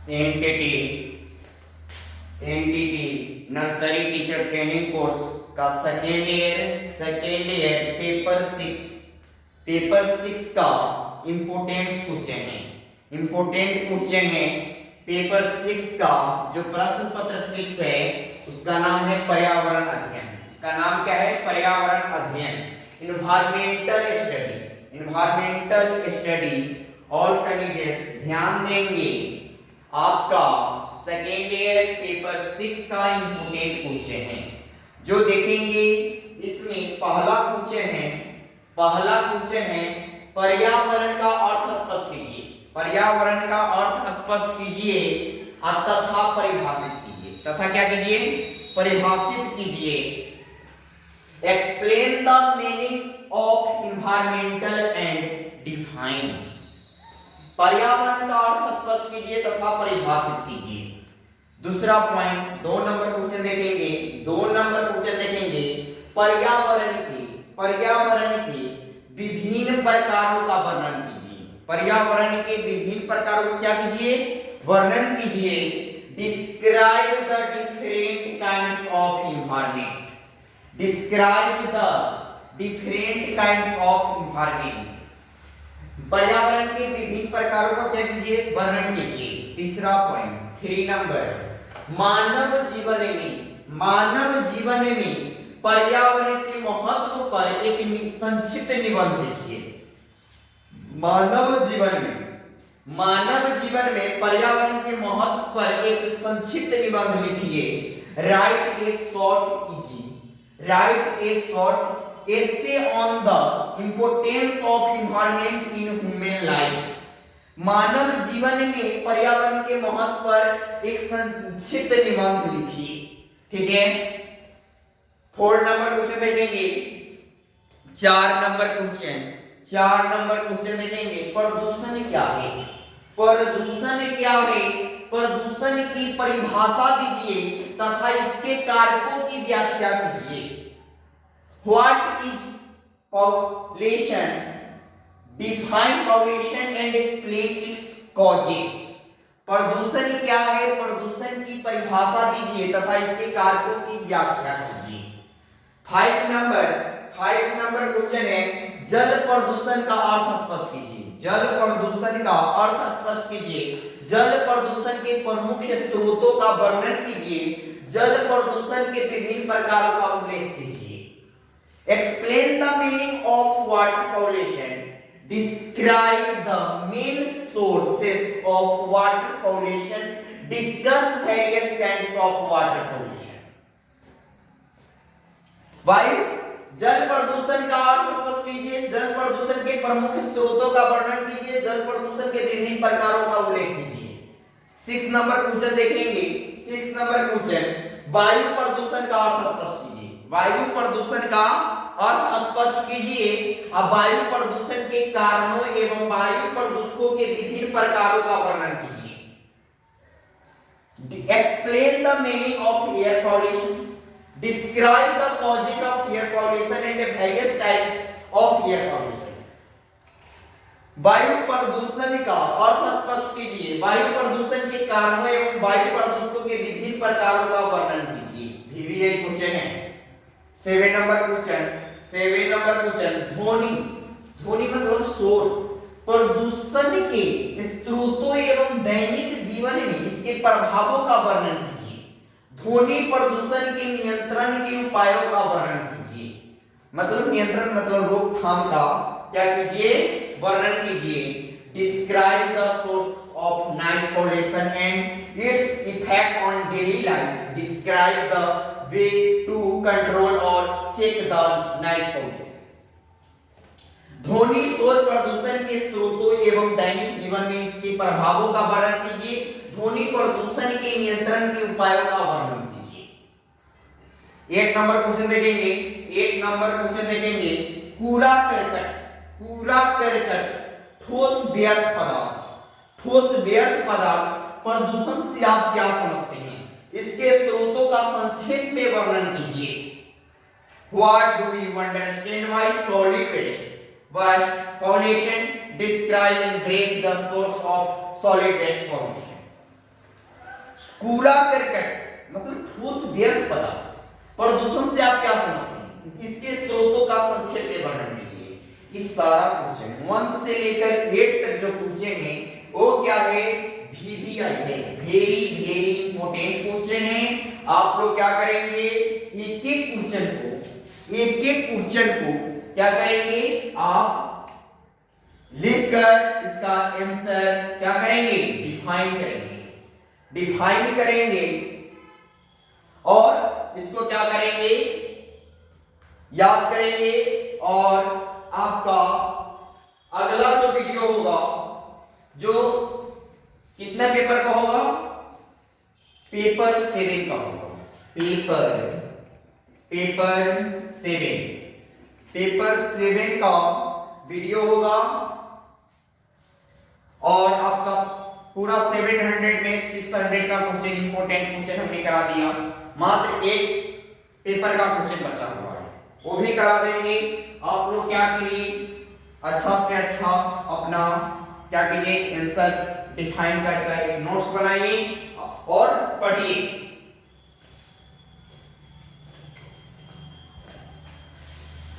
Entity NTT nursery teacher training course का second year paper six का important question है paper six का जो प्रश्न पत्र 6 है उसका नाम है पर्यावरण अध्ययन। इसका नाम क्या है? पर्यावरण अध्ययन। Environmental study. ऑल कैंडिडेट्स ध्यान देंगे, आपका सेकेंड ईयर पेपर 6 का इम्पोर्टेंट क्वेश्चन है जो देखेंगे। इसमें पहला क्वेश्चन है पर्यावरण का अर्थ स्पष्ट कीजिए। पर्यावरण का अर्थ स्पष्ट कीजिए और तथा परिभाषित कीजिए। तथा क्या कीजिए? परिभाषित कीजिए। Explain the meaning of environmental and define. पर्यावरण का अर्थ स्पष्ट कीजिए तथा परिभाषित कीजिए। दूसरा पॉइंट 2 नंबर क्वेश्चन देखेंगे। पर्यावरण के विभिन्न प्रकारों का वर्णन कीजिए। पर्यावरण के विभिन्न प्रकारों को क्या कीजिए? वर्णन कीजिए। Describe the different kinds of environment. पर्यावरण के विभिन्न प्रकारों का क्या कीजिए? वर्णन कीजिए। तीसरा पॉइंट 3 नंबर मानव जीवन में पर्यावरण के महत्व पर एक संक्षिप्त निबंध लिखिए। मानव जीवन में पर्यावरण के महत्व पर एक संक्षिप्त निबंध लिखिए। Right A short essay on the importance of environment in human life। मानव जीवन में पर्यावरण के महत्व पर एक संक्षिप्त निबंध लिखिए। ठीक है। 4 नंबर क्वेश्चन देखेंगे। 4 नंबर क्वेश्चन देखेंगे। प्रदूषण प्रदूषण की परिभाषा दीजिए तथा इसके कारकों की व्याख्या कीजिए। What is population? Define population and explain its causes। प्रदूषण क्या है? प्रदूषण की परिभाषा दीजिए तथा इसके कारकों की व्याख्या कीजिए। 5 नंबर क्वेश्चन है जल प्रदूषण का अर्थ स्पष्ट कीजिए। जल प्रदूषण के प्रमुख स्रोतों का वर्णन कीजिए। जल प्रदूषण के विभिन्न प्रकारों का उल्लेख कीजिए। Explain the meaning of water pollution. Describe the main sources of water pollution. Discuss various kinds of water pollution. वायु जल प्रदूषण का अर्थ स्पष्ट कीजिए। जल प्रदूषण के प्रमुख स्रोतों का वर्णन कीजिए। जल प्रदूषण के विभिन्न प्रकारों का उल्लेख कीजिए। 6 नंबर क्वेश्चन देखेंगे। 6 नंबर क्वेश्चन वायु प्रदूषण का अर्थ स्पष्ट कीजिए। वायु प्रदूषण का अर्थ स्पष्ट कीजिए और वायु प्रदूषण के कारणों एवं वायु प्रदूषकों के विभिन्न प्रकारों का वर्णन कीजिए। Explain the meaning of air pollution. Describe the causes of air pollution and various types of air pollution. वायु प्रदूषण का अर्थ स्पष्ट कीजिए। वायु प्रदूषण के कारणों एवं वायु प्रदूषकों के विभिन्न प्रकारों का वर्णन कीजिए। VVI क्वेश्चन है। 7 नंबर क्वेश्चन ध्वनि मतलब शोर। प्रदूषण के स्रोतों एवं दैनिक जीवन में इसके प्रभावों का वर्णन कीजिए। ध्वनि प्रदूषण के नियंत्रण के उपायों का वर्णन कीजिए। मतलब नियंत्रण मतलब रोकथाम का क्या कीजिए? वर्णन कीजिए। Describe the source of night pollution and its effect on daily life. Describe the way to control or check the night pollution. ध्वनि शोर प्रदूषण के स्रोतों एवं दैनिक जीवन में इसके प्रभावों का वर्णन कीजिए। ध्वनि प्रदूषण के नियंत्रण के उपायों का वर्णन कीजिए। 8 नंबर क्वेश्चन देखेंगे। कूड़ा करकट ठोस व्यर्थ पदार्थ प्रदूषण से आप क्या समझते हैं? इसके स्रोतों का संक्षेप में वर्णन कीजिए। What do you understand by solid waste pollution? Describe and break the source of solid waste pollution. कूड़ा करकट मतलब ठोस व्यर्थ पदार्थ। प्रदूषण से आप क्या समझते हैं? इसके स्रोतों का संक्षेप में वर्णन कीजिए। इस सारा क्वेश्चन 1 से लेकर 8 तक जो क्वेश्चन है वो क्या है? VVI है, वेरी वेरी इंपॉर्टेंट क्वेश्चन है। आप लोग क्या करेंगे? एक एक क्वेश्चन को क्या करेंगे? आप लिखकर इसका आंसर क्या करेंगे? डिफाइन करेंगे और इसको क्या करेंगे? याद करेंगे। और आपका अगला जो वीडियो होगा जो कितने पेपर का होगा? पेपर 7 का होगा। पेपर 7 का वीडियो होगा और आपका पूरा 700 में 600 का क्वेश्चन, इंपॉर्टेंट क्वेश्चन हमने करा दिया। मात्र एक पेपर का क्वेश्चन बचा हुआ है, वो भी करा देंगे। आप लोग क्या करिए? अच्छा से अच्छा अपना क्या कीजिए? आंसर डिफाइन कर एक नोट्स बनाइए और पढ़िए।